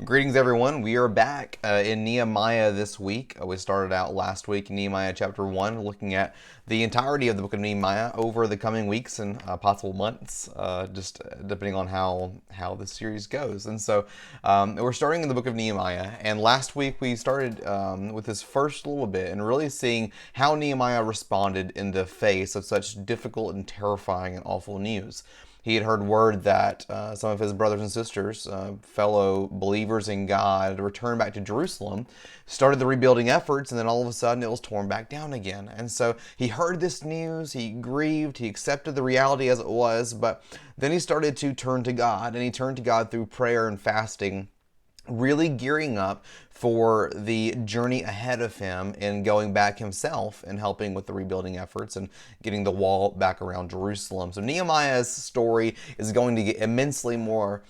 Greetings, everyone. We are back in Nehemiah this week. We started out last week in Nehemiah chapter 1, looking at the entirety of the book of Nehemiah over the coming weeks and possible months, just depending on how the series goes. And so we're starting in the book of Nehemiah. And last week we started with this first little bit and really seeing how Nehemiah responded in the face of such difficult and terrifying and awful news. He had heard word that some of his brothers and sisters, fellow believers in God, returned back to Jerusalem, started the rebuilding efforts, and then all of a sudden it was torn back down again. And so he heard this news, he grieved, he accepted the reality as it was, but then he started to turn to God, and he turned to God through prayer and fasting, really gearing up for the journey ahead of him in going back himself and helping with the rebuilding efforts and getting the wall back around Jerusalem. So Nehemiah's story is going to get immensely more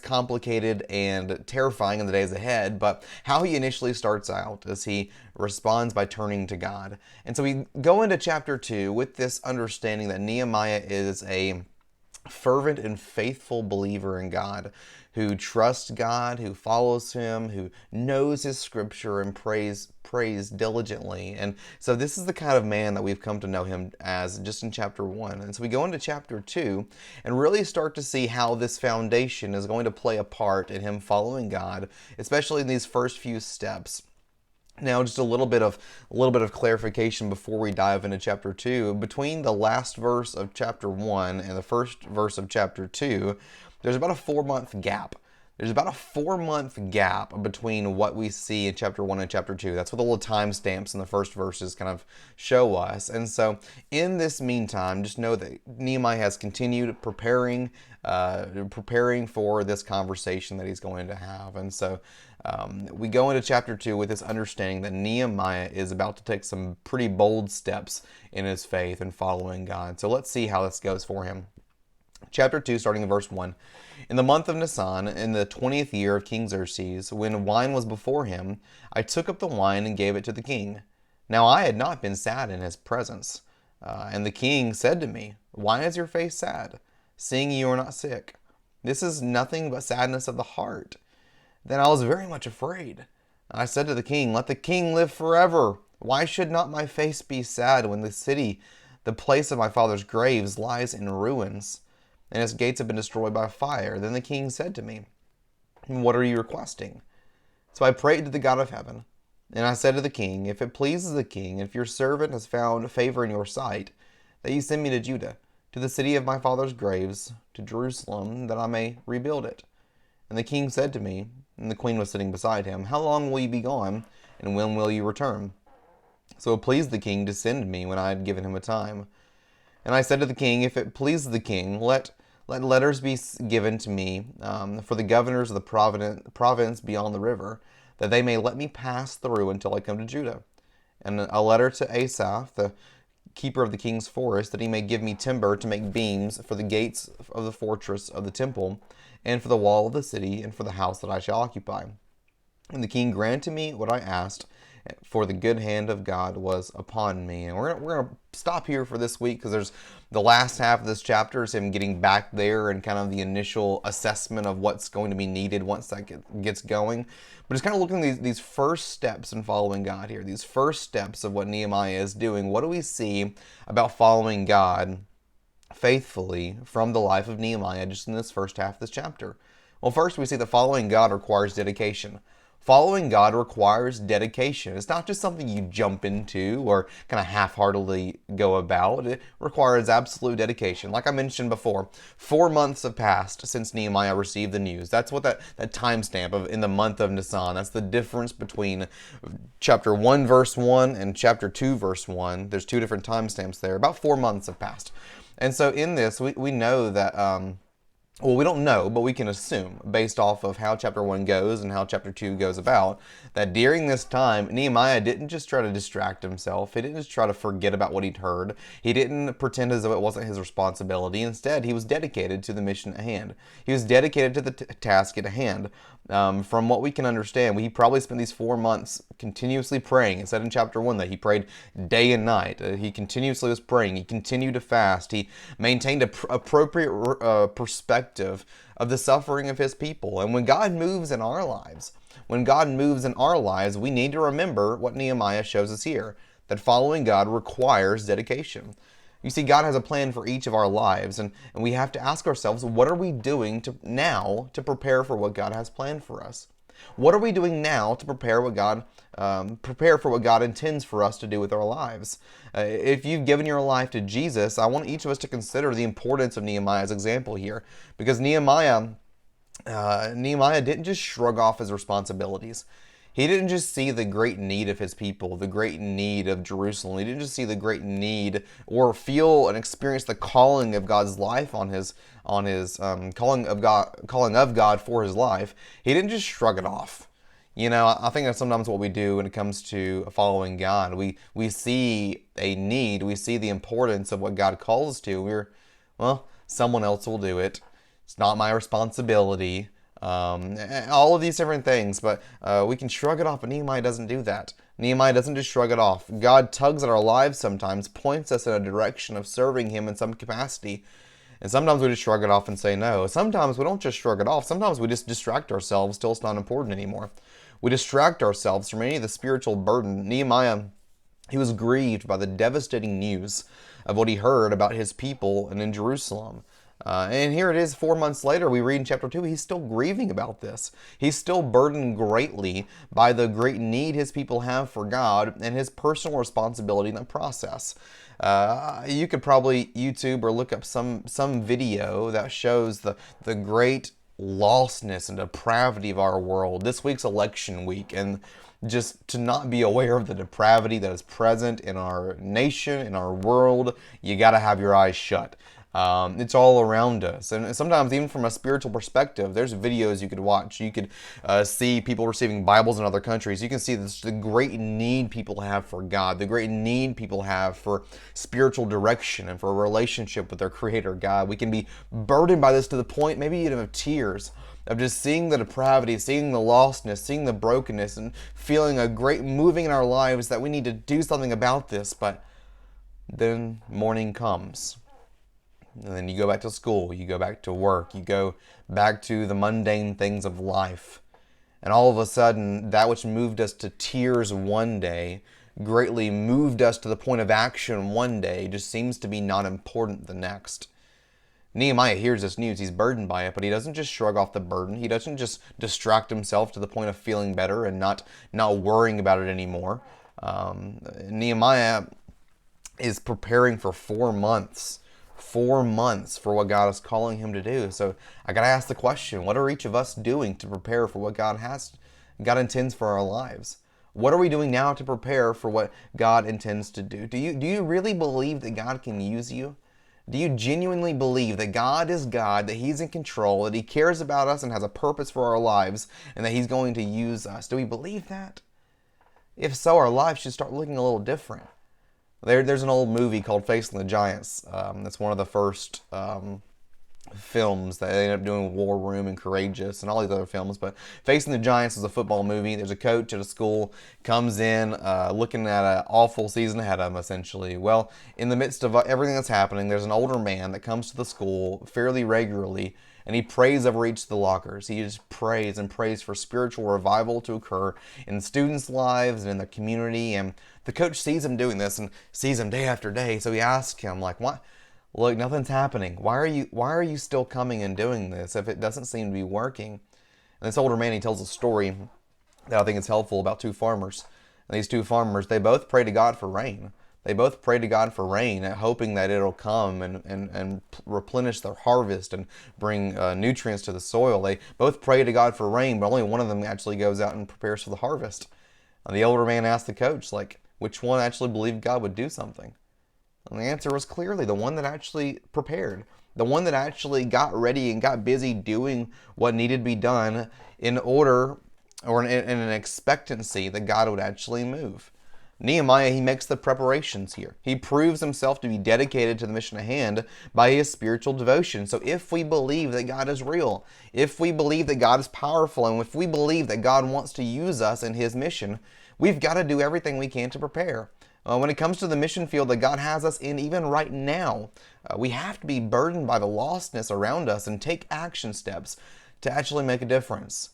complicated and terrifying in the days ahead, but how he initially starts out is he responds by turning to God. And so we go into chapter 2 with this understanding that Nehemiah is a fervent and faithful believer in God, who trusts God, who follows him, who knows his scripture and prays diligently. And so this is the kind of man that we've come to know him as just in chapter 1. And so we go into chapter 2 and really start to see how this foundation is going to play a part in him following God, especially in these first few steps. Now, just a little bit of clarification before we dive into chapter 2. Between the last verse of chapter 1 and the first verse of chapter 2, there's about a 4-month gap. There's about a 4-month gap between what we see in chapter 1 and chapter 2. That's what the little timestamps in the first verses kind of show us. And so in this meantime, just know that Nehemiah has continued preparing for this conversation that he's going to have. And so we go into chapter 2 with this understanding that Nehemiah is about to take some pretty bold steps in his faith and following God. So let's see how this goes for him. Chapter 2, starting in verse 1. In the month of Nisan, in the 20th year of King Xerxes, when wine was before him, I took up the wine and gave it to the king. Now I had not been sad in his presence. And the king said to me, "Why is your face sad, seeing you are not sick? This is nothing but sadness of the heart." Then I was very much afraid. I said to the king, "Let the king live forever. Why should not my face be sad when the city, the place of my father's graves, lies in ruins, and its gates have been destroyed by fire?" Then the king said to me, "What are you requesting?" So I prayed to the God of heaven, and I said to the king, "If it pleases the king, if your servant has found favor in your sight, that you send me to Judah, to the city of my father's graves, to Jerusalem, that I may rebuild it." And the king said to me, and the queen was sitting beside him, "How long will you be gone, and when will you return?" So it pleased the king to send me when I had given him a time. And I said to the king, "If it pleases the king, let letters be given to me for the governors of the province beyond the river, that they may let me pass through until I come to Judah. And a letter to Asaph, the keeper of the king's forest, that he may give me timber to make beams for the gates of the fortress of the temple, and for the wall of the city, and for the house that I shall occupy." And the king granted me what I asked, for the good hand of God was upon me. And we're going to stop here for this week, because there's the last half of this chapter is him getting back there and kind of the initial assessment of what's going to be needed once that gets going. But it's kind of looking at these first steps in following God here, these first steps of what Nehemiah is doing. What do we see about following God faithfully from the life of Nehemiah just in this first half of this chapter? Well, first we see that following God requires dedication. Following God requires dedication. It's not just something you jump into or kind of half-heartedly go about. It requires absolute dedication. Like I mentioned before, 4 months have passed since Nehemiah received the news. That's what that timestamp of in the month of Nisan. That's the difference between chapter 1 verse 1 and chapter 2 verse 1. There's 2 different timestamps there. About 4 months have passed. And so in this, we know that well, we don't know, but we can assume, based off of how chapter 1 goes and how chapter 2 goes about, that during this time, Nehemiah didn't just try to distract himself. He didn't just try to forget about what he'd heard. He didn't pretend as though it wasn't his responsibility. Instead, he was dedicated to the mission at hand. He was dedicated to the task at hand. From what we can understand, he probably spent these 4 months continuously praying. It said in chapter 1 that he prayed day and night. He continuously was praying. He continued to fast. He maintained appropriate perspective of the suffering of his people. And when God moves in our lives, we need to remember what Nehemiah shows us here, that following God requires dedication. You see, God has a plan for each of our lives, and we have to ask ourselves, what are we doing now to prepare for what God has planned for us? What are we doing now to prepare for what God intends for us to do with our lives? If you've given your life to Jesus, I want each of us to consider the importance of Nehemiah's example here, because Nehemiah didn't just shrug off his responsibilities. He didn't just see the great need of his people, the great need of Jerusalem. He didn't just see the great need or feel and experience the calling of God's life on his calling of God for his life. He didn't just shrug it off. You know, I think that's sometimes what we do when it comes to following God. We see a need, we see the importance of what God calls us to. Someone else will do it. It's not my responsibility. All of these different things, but we can shrug it off, but Nehemiah doesn't do that. Nehemiah doesn't just shrug it off. God tugs at our lives sometimes, points us in a direction of serving Him in some capacity, and sometimes we just shrug it off and say no. Sometimes we don't just shrug it off. Sometimes we just distract ourselves till it's not important anymore. We distract ourselves from any of the spiritual burden. Nehemiah, he was grieved by the devastating news of what he heard about his people and in Jerusalem. And here it is 4 months later, we read in chapter 2, he's still grieving about this. He's still burdened greatly by the great need his people have for God and his personal responsibility in the process. You could probably YouTube or look up some video that shows the great lostness and depravity of our world. This week's election week, and just to not be aware of the depravity that is present in our nation, in our world, you got to have your eyes shut. It's all around us, and sometimes even from a spiritual perspective, there's videos you could watch. You could see people receiving Bibles in other countries. You can see the great need people have for God, the great need people have for spiritual direction and for a relationship with their Creator God. We can be burdened by this to the point maybe even of tears, of just seeing the depravity, seeing the lostness, seeing the brokenness, and feeling a great moving in our lives that we need to do something about this. But then morning comes. And then you go back to school, you go back to work, you go back to the mundane things of life. And all of a sudden, that which moved us to tears one day, greatly moved us to the point of action one day, just seems to be not important the next. Nehemiah hears this news, he's burdened by it, but he doesn't just shrug off the burden. He doesn't just distract himself to the point of feeling better and not worrying about it anymore. Nehemiah is preparing for 4 months. 4 months for what God is calling him to do. So I got to ask the question, what are each of us doing to prepare for what God intends for our lives? What are we doing now to prepare for what God intends to do? Do you really believe that God can use you? Do you genuinely believe that God is God, that He's in control, that He cares about us and has a purpose for our lives, and that He's going to use us? Do we believe that? If so, our lives should start looking a little different. There's an old movie called Facing the Giants. That's one of the first films that they ended up doing with War Room and Courageous and all these other films. But Facing the Giants is a football movie. There's a coach at a school, comes in looking at an awful season ahead of him, essentially. Well, in the midst of everything that's happening, there's an older man that comes to the school fairly regularly, and he prays over each of the lockers. He just prays and prays for spiritual revival to occur in students' lives and in their community. And the coach sees him doing this and sees him day after day. So he asks him, like, "What? Look, nothing's happening. Why are you still coming and doing this if it doesn't seem to be working?" And this older man, he tells a story that I think is helpful about two farmers. And these two farmers, they both pray to God for rain. They both pray to God for rain, hoping that it'll come and replenish their harvest and bring nutrients to the soil. They both pray to God for rain, but only one of them actually goes out and prepares for the harvest. And the older man asked the coach, like, which one actually believed God would do something? And the answer was clearly the one that actually prepared. The one that actually got ready and got busy doing what needed to be done in order, or in an expectancy that God would actually move. Nehemiah, he makes the preparations here. He proves himself to be dedicated to the mission at hand by his spiritual devotion. So if we believe that God is real, if we believe that God is powerful, and if we believe that God wants to use us in his mission, we've got to do everything we can to prepare. When it comes to the mission field that God has us in, even right now, we have to be burdened by the lostness around us and take action steps to actually make a difference.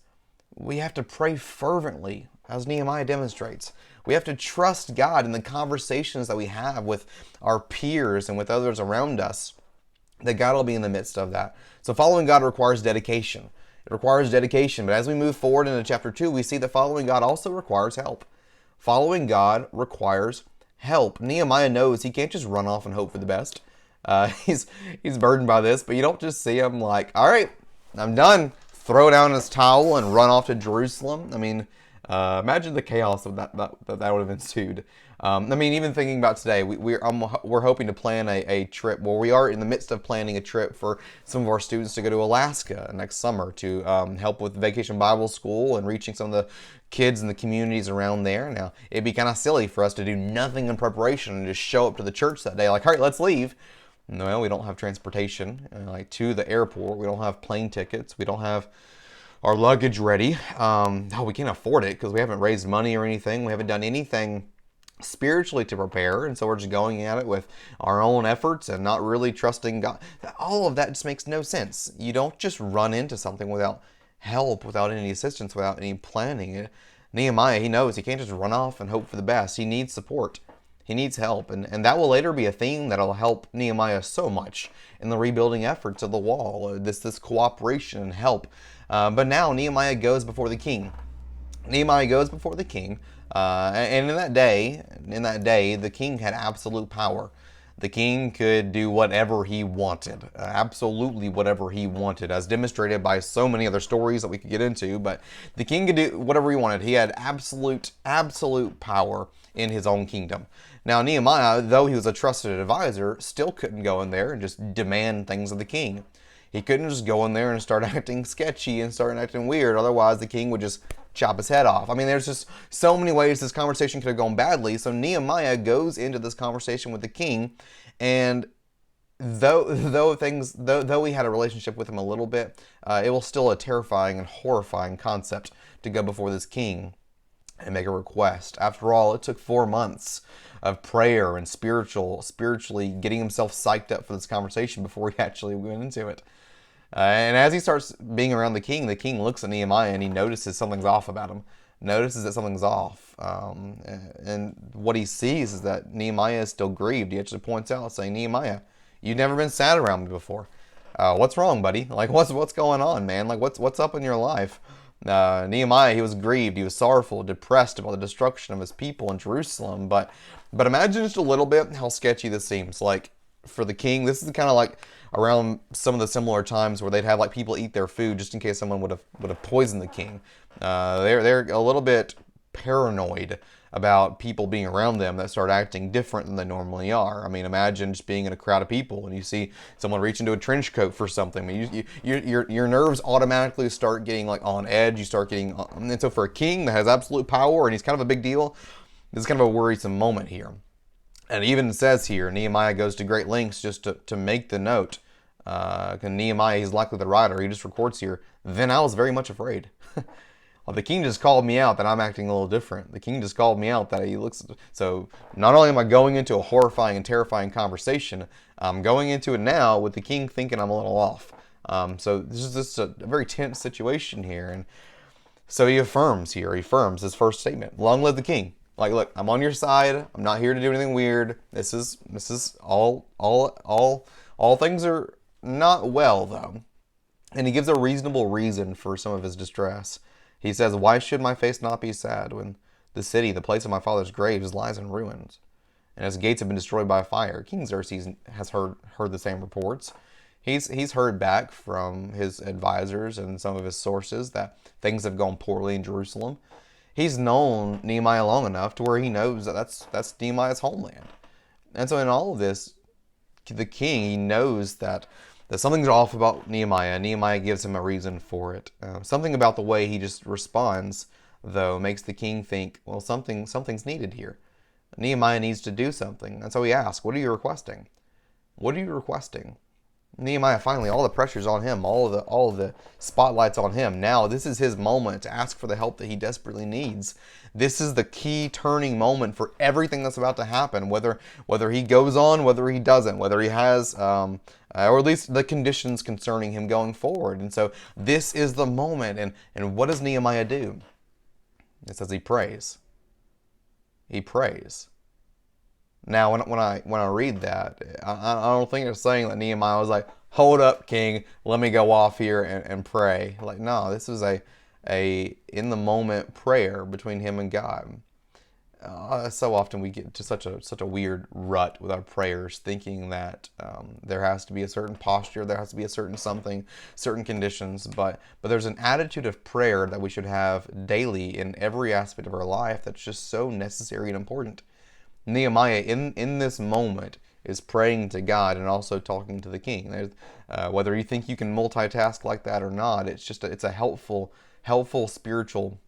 We have to pray fervently, as Nehemiah demonstrates. We have to trust God in the conversations that we have with our peers and with others around us, that God will be in the midst of that. So following God requires dedication. It requires dedication, but as we move forward into chapter 2, we see that following God also requires help. Following God requires help. Nehemiah knows he can't just run off and hope for the best. He's burdened by this, but you don't just see him like, all right, I'm done. Throw down his towel and run off to Jerusalem. I mean, imagine the chaos of that would have ensued. I mean, even thinking about today, we're hoping to plan a trip. Well, we are in the midst of planning a trip for some of our students to go to Alaska next summer to help with Vacation Bible School and reaching some of the kids in the communities around there. Now, it'd be kind of silly for us to do nothing in preparation and just show up to the church that day like, all right, let's leave. No, we don't have transportation like to the airport. We don't have plane tickets. We don't have our luggage ready. We can't afford it because we haven't raised money or anything. We haven't done anything spiritually to prepare, and so we're just going at it with our own efforts and not really trusting God. All of that just makes no sense. You don't just run into something without help, without any assistance, without any planning. Nehemiah, he knows he can't just run off and hope for the best. He needs support. He needs help, and that will later be a theme that'll help Nehemiah so much in the rebuilding efforts of the wall, this cooperation and help. But now Nehemiah goes before the king. Nehemiah goes before the king, and in that day, the king had absolute power. The king could do whatever he wanted, absolutely whatever he wanted, as demonstrated by so many other stories that we could get into. But the king could do whatever he wanted. He had absolute power in his own kingdom. Now, Nehemiah, though he was a trusted advisor, still couldn't go in there and just demand things of the king. He couldn't just go in there and start acting sketchy and start acting weird. Otherwise, the king would just chop his head off. I mean, there's just so many ways this conversation could have gone badly. So Nehemiah goes into this conversation with the king, and though he had a relationship with him a little bit, it was still a terrifying and horrifying concept to go before this king and make a request. After all, it took 4 months of prayer and spiritually getting himself psyched up for this conversation before he actually went into it. And as he starts being around the king looks at Nehemiah and he notices something's off about him. Notices that something's off. And what he sees is that Nehemiah is still grieved. He actually points out, saying, Nehemiah, you've never been sad around me before. What's wrong, buddy? Like, what's going on, man? Like, what's up in your life? Nehemiah, he was grieved, he was sorrowful, depressed about the destruction of his people in Jerusalem. But imagine just a little bit how sketchy this seems. Like, for the king, this is kind of like around some of the similar times where they'd have like people eat their food just in case someone would have poisoned the king. They're a little bit paranoid about people being around them that start acting different than they normally are. I mean, imagine just being in a crowd of people and you see someone reach into a trench coat for something. I mean, your nerves automatically start getting like on edge. You start getting, and so for a king that has absolute power and he's kind of a big deal, this is kind of a worrisome moment here. And it even says here, Nehemiah goes to great lengths just to make the note. Nehemiah, he's likely the writer. He just records here, then I was very much afraid. Well, the king just called me out that I'm acting a little different. The king just called me out that he looks... So not only am I going into a horrifying and terrifying conversation, I'm going into it now with the king thinking I'm a little off. So this is just a very tense situation here. And so he affirms his first statement. Long live the king. Like, look, I'm on your side. I'm not here to do anything weird. This is all things are not well, though. And he gives a reasonable reason for some of his distress. He says, why should my face not be sad when the city, the place of my father's graves, lies in ruins, and its gates have been destroyed by fire? King Xerxes has heard the same reports. He's heard back from his advisors and some of his sources that things have gone poorly in Jerusalem. He's known Nehemiah long enough to where he knows that that's Nehemiah's homeland. And so in all of this, the king, he knows that something's off about Nehemiah. Nehemiah gives him a reason for it. Something about the way he just responds, though, makes the king think, well, something's needed here. Nehemiah needs to do something. And so he asks, what are you requesting? What are you requesting? Nehemiah, finally, all the pressure's on him, all of the spotlight's on him. Now, this is his moment to ask for the help that he desperately needs. This is the key turning moment for everything that's about to happen, whether he goes on, whether he doesn't, whether he has, or at least the conditions concerning him going forward. And so this is the moment. And what does Nehemiah do? It says he prays. He prays. Now, when I read that, I don't think it's saying that Nehemiah was like, "Hold up, King, let me go off here and pray." Like, no, this is a in the moment prayer between him and God. So often we get to such a weird rut with our prayers, thinking that there has to be a certain posture, there has to be a certain something, certain conditions. But there's an attitude of prayer that we should have daily in every aspect of our life that's just so necessary and important. Nehemiah, in this moment, is praying to God and also talking to the king. Whether you think you can multitask like that or not, it's a helpful spiritual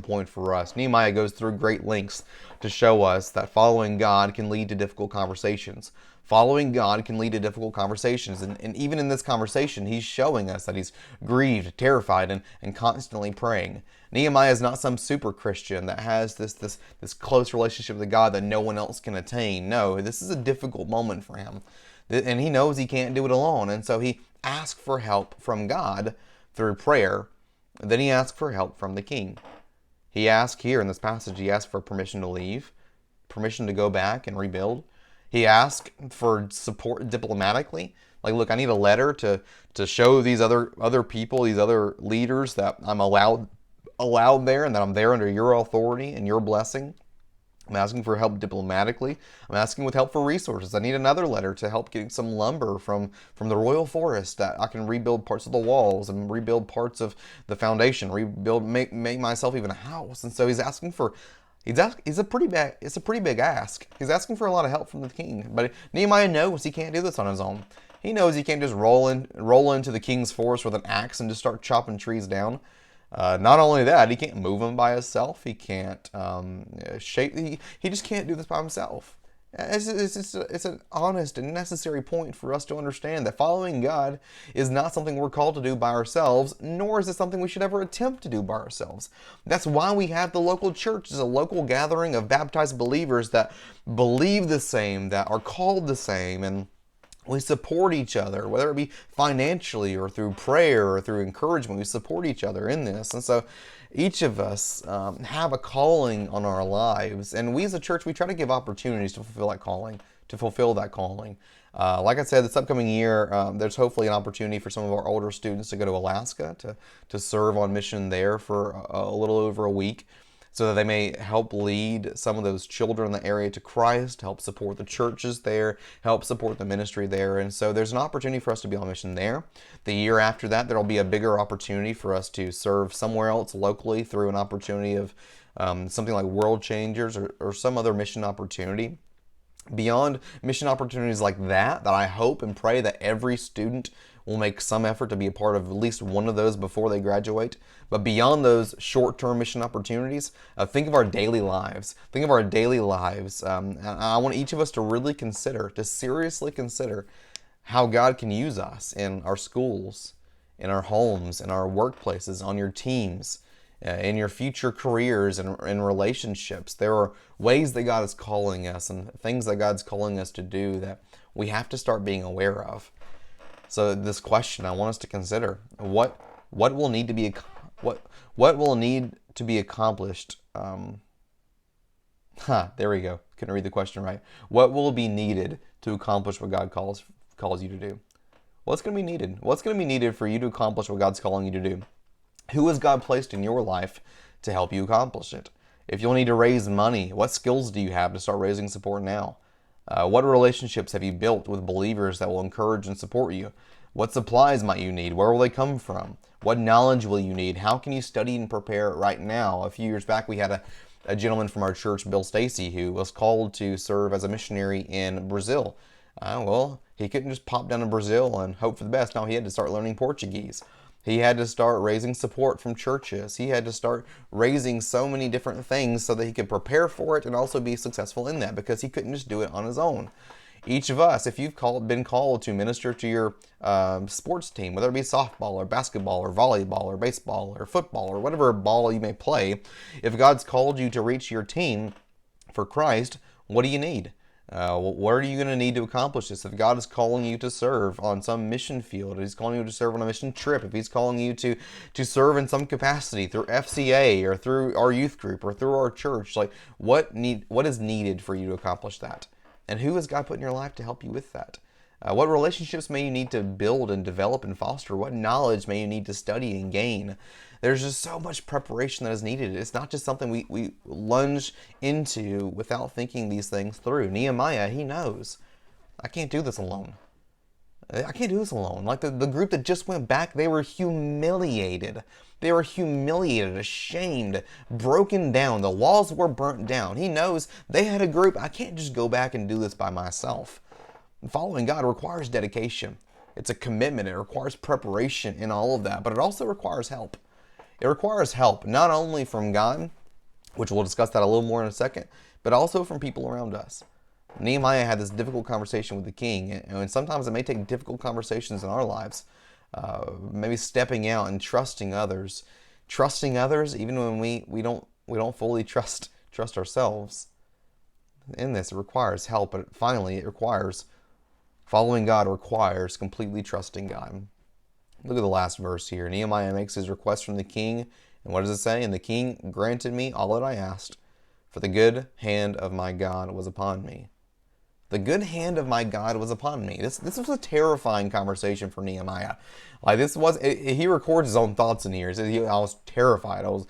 point for us. Nehemiah goes through great lengths to show us that following God can lead to difficult conversations. Following God can lead to difficult conversations. And even in this conversation, he's showing us that he's grieved, terrified, and constantly praying. Nehemiah is not some super Christian that has this close relationship with God that no one else can attain. No, this is a difficult moment for him. And he knows he can't do it alone. And so he asks for help from God through prayer. Then he asks for help from the king. He asks here in this passage, he asks for permission to leave, permission to go back and rebuild. He asks for support diplomatically. Like, look, I need a letter to show these other people, these other leaders, that I'm allowed there and that I'm there under your authority and your blessing. I'm asking for help diplomatically. I'm asking with help for resources. I need another letter to help getting some lumber from the royal forest that I can rebuild parts of the walls and rebuild parts of the foundation, make myself even a house. And so he's asking for, it's a pretty big ask. He's asking for a lot of help from the king. But Nehemiah knows he can't do this on his own. He knows he can't just roll into the king's forest with an axe and just start chopping trees down. Not only that, he can't move them by himself. He can't shape. He just can't do this by himself. It's an honest and necessary point for us to understand that following God is not something we're called to do by ourselves, nor is it something we should ever attempt to do by ourselves. That's why we have the local church as a local gathering of baptized believers that believe the same, that are called the same, and we support each other, whether it be financially or through prayer or through encouragement. We support each other in this. And so each of us have a calling on our lives. And we as a church, we try to give opportunities to fulfill that calling. Like I said, this upcoming year, there's hopefully an opportunity for some of our older students to go to Alaska to serve on mission there for a little over a week, so that they may help lead some of those children in the area to Christ, help support the churches there, help support the ministry there. And so there's an opportunity for us to be on mission there. The year after that, there'll be a bigger opportunity for us to serve somewhere else locally through an opportunity of something like World Changers or some other mission opportunity. Beyond mission opportunities like that I hope and pray that every student will make some effort to be a part of at least one of those before they graduate. But beyond those short-term mission opportunities, think of our daily lives. Think of our daily lives. And I want each of us to really seriously consider how God can use us in our schools, in our homes, in our workplaces, on your teams, in your future careers and in relationships. There are ways that God is calling us and things that God's calling us to do that we have to start being aware of. So this question I want us to consider: what will need to be accomplished? There we go. Couldn't read the question right. What will be needed to accomplish what God calls you to do? What's going to be needed? What's going to be needed for you to accomplish what God's calling you to do? Who has God placed in your life to help you accomplish it? If you'll need to raise money, what skills do you have to start raising support now? What relationships have you built with believers that will encourage and support you? What supplies might you need? Where will they come from? What knowledge will you need? How can you study and prepare right now? A few years back, we had a gentleman from our church, Bill Stacy, who was called to serve as a missionary in Brazil. Well, he couldn't just pop down to Brazil and hope for the best. No, he had to start learning Portuguese. He had to start raising support from churches. He had to start raising so many different things so that he could prepare for it and also be successful in that, because he couldn't just do it on his own. Each of us, if you've been called to minister to your sports team, whether it be softball or basketball or volleyball or baseball or football or whatever ball you may play, if God's called you to reach your team for Christ, what do you need? What are you going to need to accomplish this? If God is calling you to serve on some mission field, if He's calling you to serve on a mission trip, if He's calling you to serve in some capacity through FCA or through our youth group or through our church, like what is needed for you to accomplish that? And who has God put in your life to help you with that? What relationships may you need to build and develop and foster? What knowledge may you need to study and gain? There's just so much preparation that is needed. It's not just something we lunge into without thinking these things through. Nehemiah, he knows, I can't do this alone. I can't do this alone. Like the group that just went back, they were humiliated. They were humiliated, ashamed, broken down. The walls were burnt down. He knows they had a group. I can't just go back and do this by myself. Following God requires dedication. It's a commitment. It requires preparation in all of that, but it also requires help. It requires help not only from God, which we'll discuss that a little more in a second, but also from people around us. Nehemiah had this difficult conversation with the king, and sometimes it may take difficult conversations in our lives. Maybe stepping out and trusting others even when we don't fully trust ourselves. In this, it requires help, but finally, following God requires completely trusting God. Look at the last verse here. Nehemiah makes his request from the king, and what does it say? And the king granted me all that I asked, for the good hand of my God was upon me. The good hand of my God was upon me. This was a terrifying conversation for Nehemiah. He records his own thoughts in here. He says, I was terrified. I was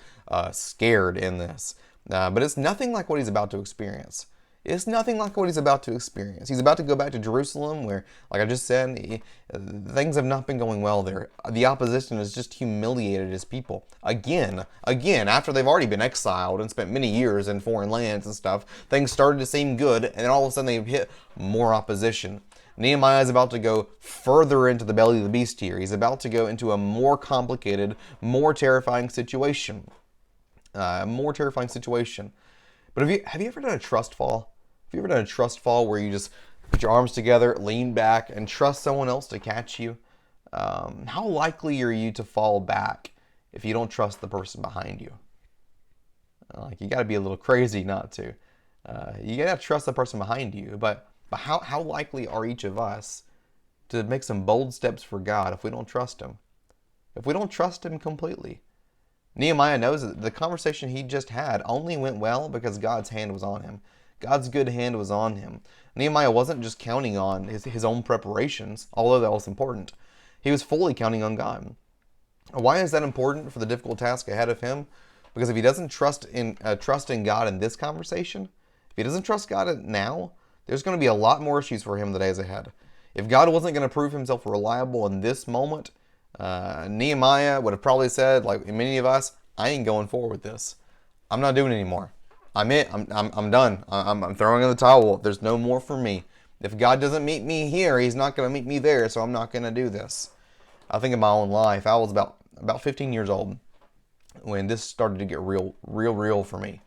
scared in this. But it's nothing like what he's about to experience. It's nothing like what he's about to experience. He's about to go back to Jerusalem where, like I just said, things have not been going well there. The opposition has just humiliated his people. Again, after they've already been exiled and spent many years in foreign lands and stuff, things started to seem good, and then all of a sudden they've hit more opposition. Nehemiah is about to go further into the belly of the beast here. He's about to go into a more complicated, more terrifying situation. But have you ever done a trust fall? Have you ever done a trust fall where you just put your arms together, lean back, and trust someone else to catch you? How likely are you to fall back if you don't trust the person behind you? You got to be a little crazy not to. You got to trust the person behind you, but how likely are each of us to make some bold steps for God if we don't trust Him? If we don't trust Him completely? Nehemiah knows that the conversation he just had only went well because God's hand was on him. God's good hand was on him. Nehemiah wasn't just counting on his own preparations, although that was important. He was fully counting on God. Why is that important for the difficult task ahead of him? Because if he doesn't trust in God in this conversation, if he doesn't trust God now, there's going to be a lot more issues for him the days ahead. If God wasn't going to prove Himself reliable in this moment, Nehemiah would have probably said, like many of us, I ain't going forward with this. I'm not doing it anymore. I'm done. I'm throwing in the towel. There's no more for me. If God doesn't meet me here, He's not going to meet me there, so I'm not going to do this. I think of my own life. I was about 15 years old when this started to get real for me.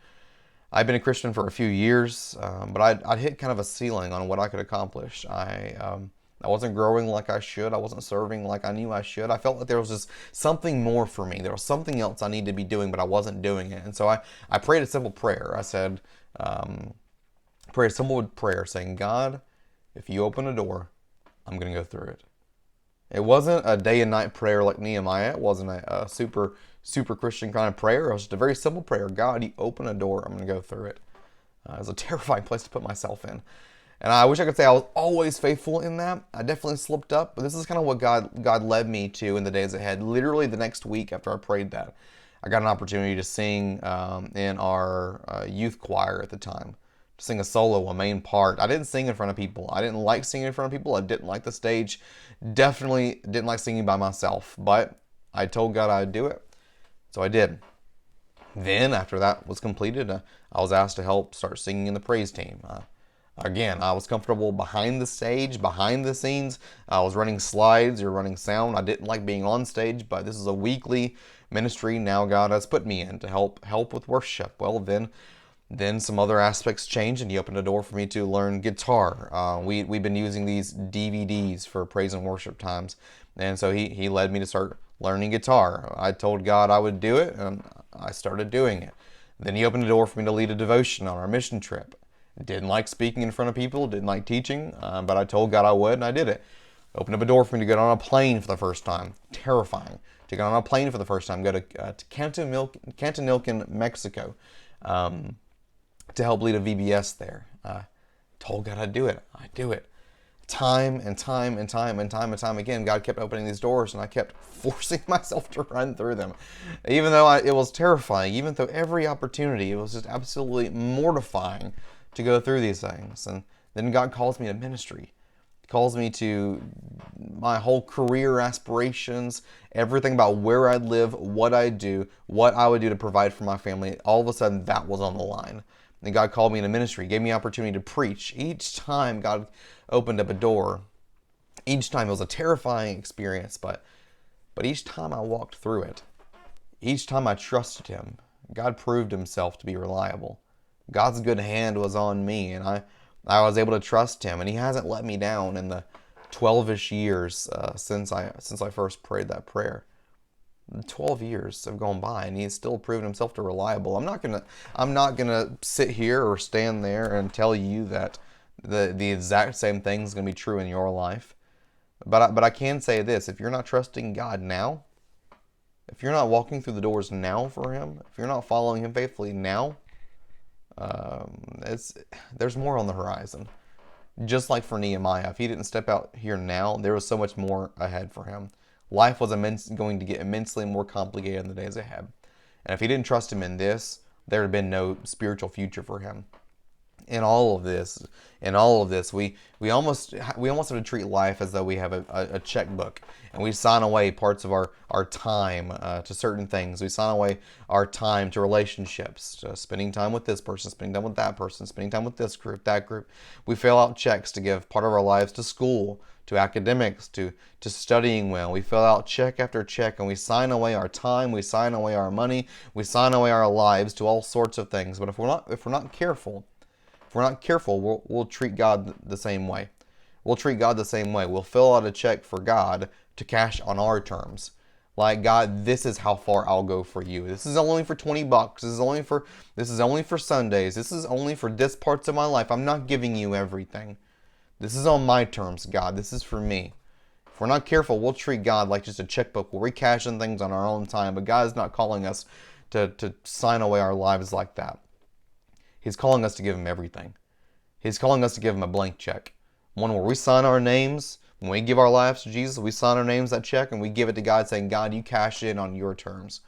I've been a Christian for a few years, but I'd hit kind of a ceiling on what I could accomplish. I wasn't growing like I should. I wasn't serving like I knew I should. I felt like there was just something more for me. There was something else I needed to be doing, but I wasn't doing it. And so I prayed a simple prayer. I said, pray a simple prayer saying, God, if you open a door, I'm going to go through it. It wasn't a day and night prayer like Nehemiah. It wasn't a super Christian kind of prayer. It was just a very simple prayer. God, you open a door, I'm going to go through it. It was a terrifying place to put myself in. And I wish I could say I was always faithful in that. I definitely slipped up, but this is kind of what God led me to in the days ahead. Literally the next week after I prayed that, I got an opportunity to sing in our youth choir at the time. To sing a solo, a main part. I didn't sing in front of people. I didn't like singing in front of people. I didn't like the stage. Definitely didn't like singing by myself. But I told God I'd do it, so I did. Then, after that was completed, I was asked to help start singing in the praise team. Again, I was comfortable behind the stage, behind the scenes. I was running slides or running sound. I didn't like being on stage, but this is a weekly ministry now God has put me in to help with worship. Well, then some other aspects changed, and He opened a door for me to learn guitar. We've been using these DVDs for praise and worship times, and so He led me to start learning guitar. I told God I would do it, and I started doing it. Then He opened a door for me to lead a devotion on our mission trip. Didn't like speaking in front of people, didn't like teaching, but I told God I would, and I did it. Opened up a door for me to get on a plane for the first time. Terrifying. To get on a plane for the first time, go to Cantonilcan, Mexico, to help lead a VBS there. Told God I'd do it. I do it. Time and time again, God kept opening these doors, and I kept forcing myself to run through them. Even though it was terrifying, even though every opportunity, it was just absolutely mortifying to go through these things. And then God calls me to ministry. He calls me to my whole career aspirations, everything about where I'd live, what I'd do, what I would do to provide for my family. All of a sudden, that was on the line. And God called me into ministry, gave me opportunity to preach. Each time God opened up a door, each time it was a terrifying experience, but each time I walked through it, each time I trusted Him, God proved Himself to be reliable. God's good hand was on me, and I was able to trust Him, and He hasn't let me down in the 12-ish years since I first prayed that prayer. 12 years have gone by, and He's still proven Himself to be reliable. I'm not gonna sit here or stand there and tell you that the exact same thing is gonna be true in your life, but I can say this: if you're not trusting God now, if you're not walking through the doors now for Him, if you're not following Him faithfully now, there's more on the horizon. Just like for Nehemiah, if he didn't step out here now, there was so much more ahead for him. Life was going to get immensely more complicated in the days ahead. And if he didn't trust Him in this, there would have been no spiritual future for him. In all of this, we almost have to treat life as though we have a checkbook, and we sign away parts of our time to certain things. We sign away our time to relationships, to spending time with this person, spending time with that person, spending time with this group, that group. We fill out checks to give part of our lives to school, to academics, to studying well. We fill out check after check, and we sign away our time, we sign away our money, we sign away our lives to all sorts of things. But if we're not careful, we'll treat God the same way. We'll treat God the same way. We'll fill out a check for God to cash on our terms. Like, God, this is how far I'll go for you. This is only for $20. This is only for Sundays. This is only for this parts of my life. I'm not giving you everything. This is on my terms, God. This is for me. If we're not careful, we'll treat God like just a checkbook where we cash in things on our own time, but God is not calling us to sign away our lives like that. He's calling us to give Him everything. He's calling us to give Him a blank check. One where we sign our names. When we give our lives to Jesus, we sign our names, that check, and we give it to God saying, God, you cash in on your terms.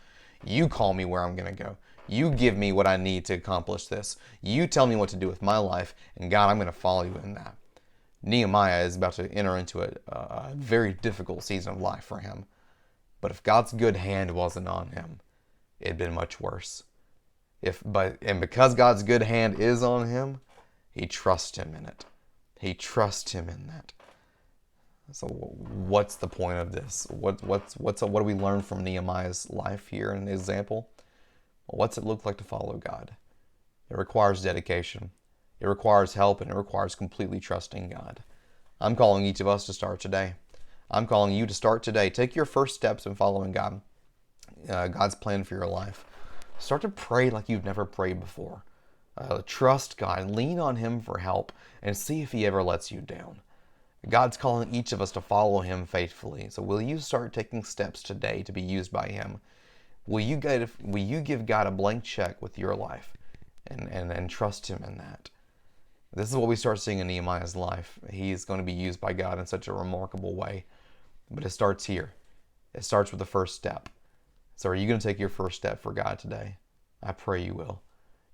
You call me where I'm going to go. You give me what I need to accomplish this. You tell me what to do with my life, and God, I'm going to follow you in that. Nehemiah is about to enter into a very difficult season of life for him. But if God's good hand wasn't on him, it'd been much worse. Because God's good hand is on him, he trusts Him in it. He trusts Him in that. So what's the point of this? What do we learn from Nehemiah's life here in the example? Well, what's it look like to follow God? It requires dedication. It requires help, and it requires completely trusting God. I'm calling each of us to start today. I'm calling you to start today. Take your first steps in following God, God's plan for your life. Start to pray like you've never prayed before. Trust God, lean on Him for help, and see if He ever lets you down. God's calling each of us to follow Him faithfully. So will you start taking steps today to be used by Him? Will you give God a blank check with your life and trust Him in that? This is what we start seeing in Nehemiah's life. He's going to be used by God in such a remarkable way. But it starts here. It starts with the first step. So are you going to take your first step for God today? I pray you will.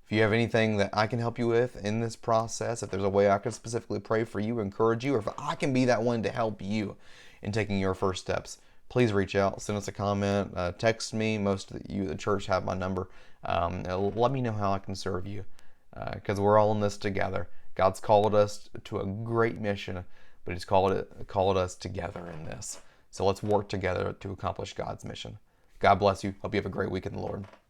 If you have anything that I can help you with in this process, if there's a way I can specifically pray for you, encourage you, or if I can be that one to help you in taking your first steps, please reach out, send us a comment, text me. Most of you at the church have my number. Let me know how I can serve you, because we're all in this together. God's called us to a great mission, but He's called us together in this. So let's work together to accomplish God's mission. God bless you. Hope you have a great week in the Lord.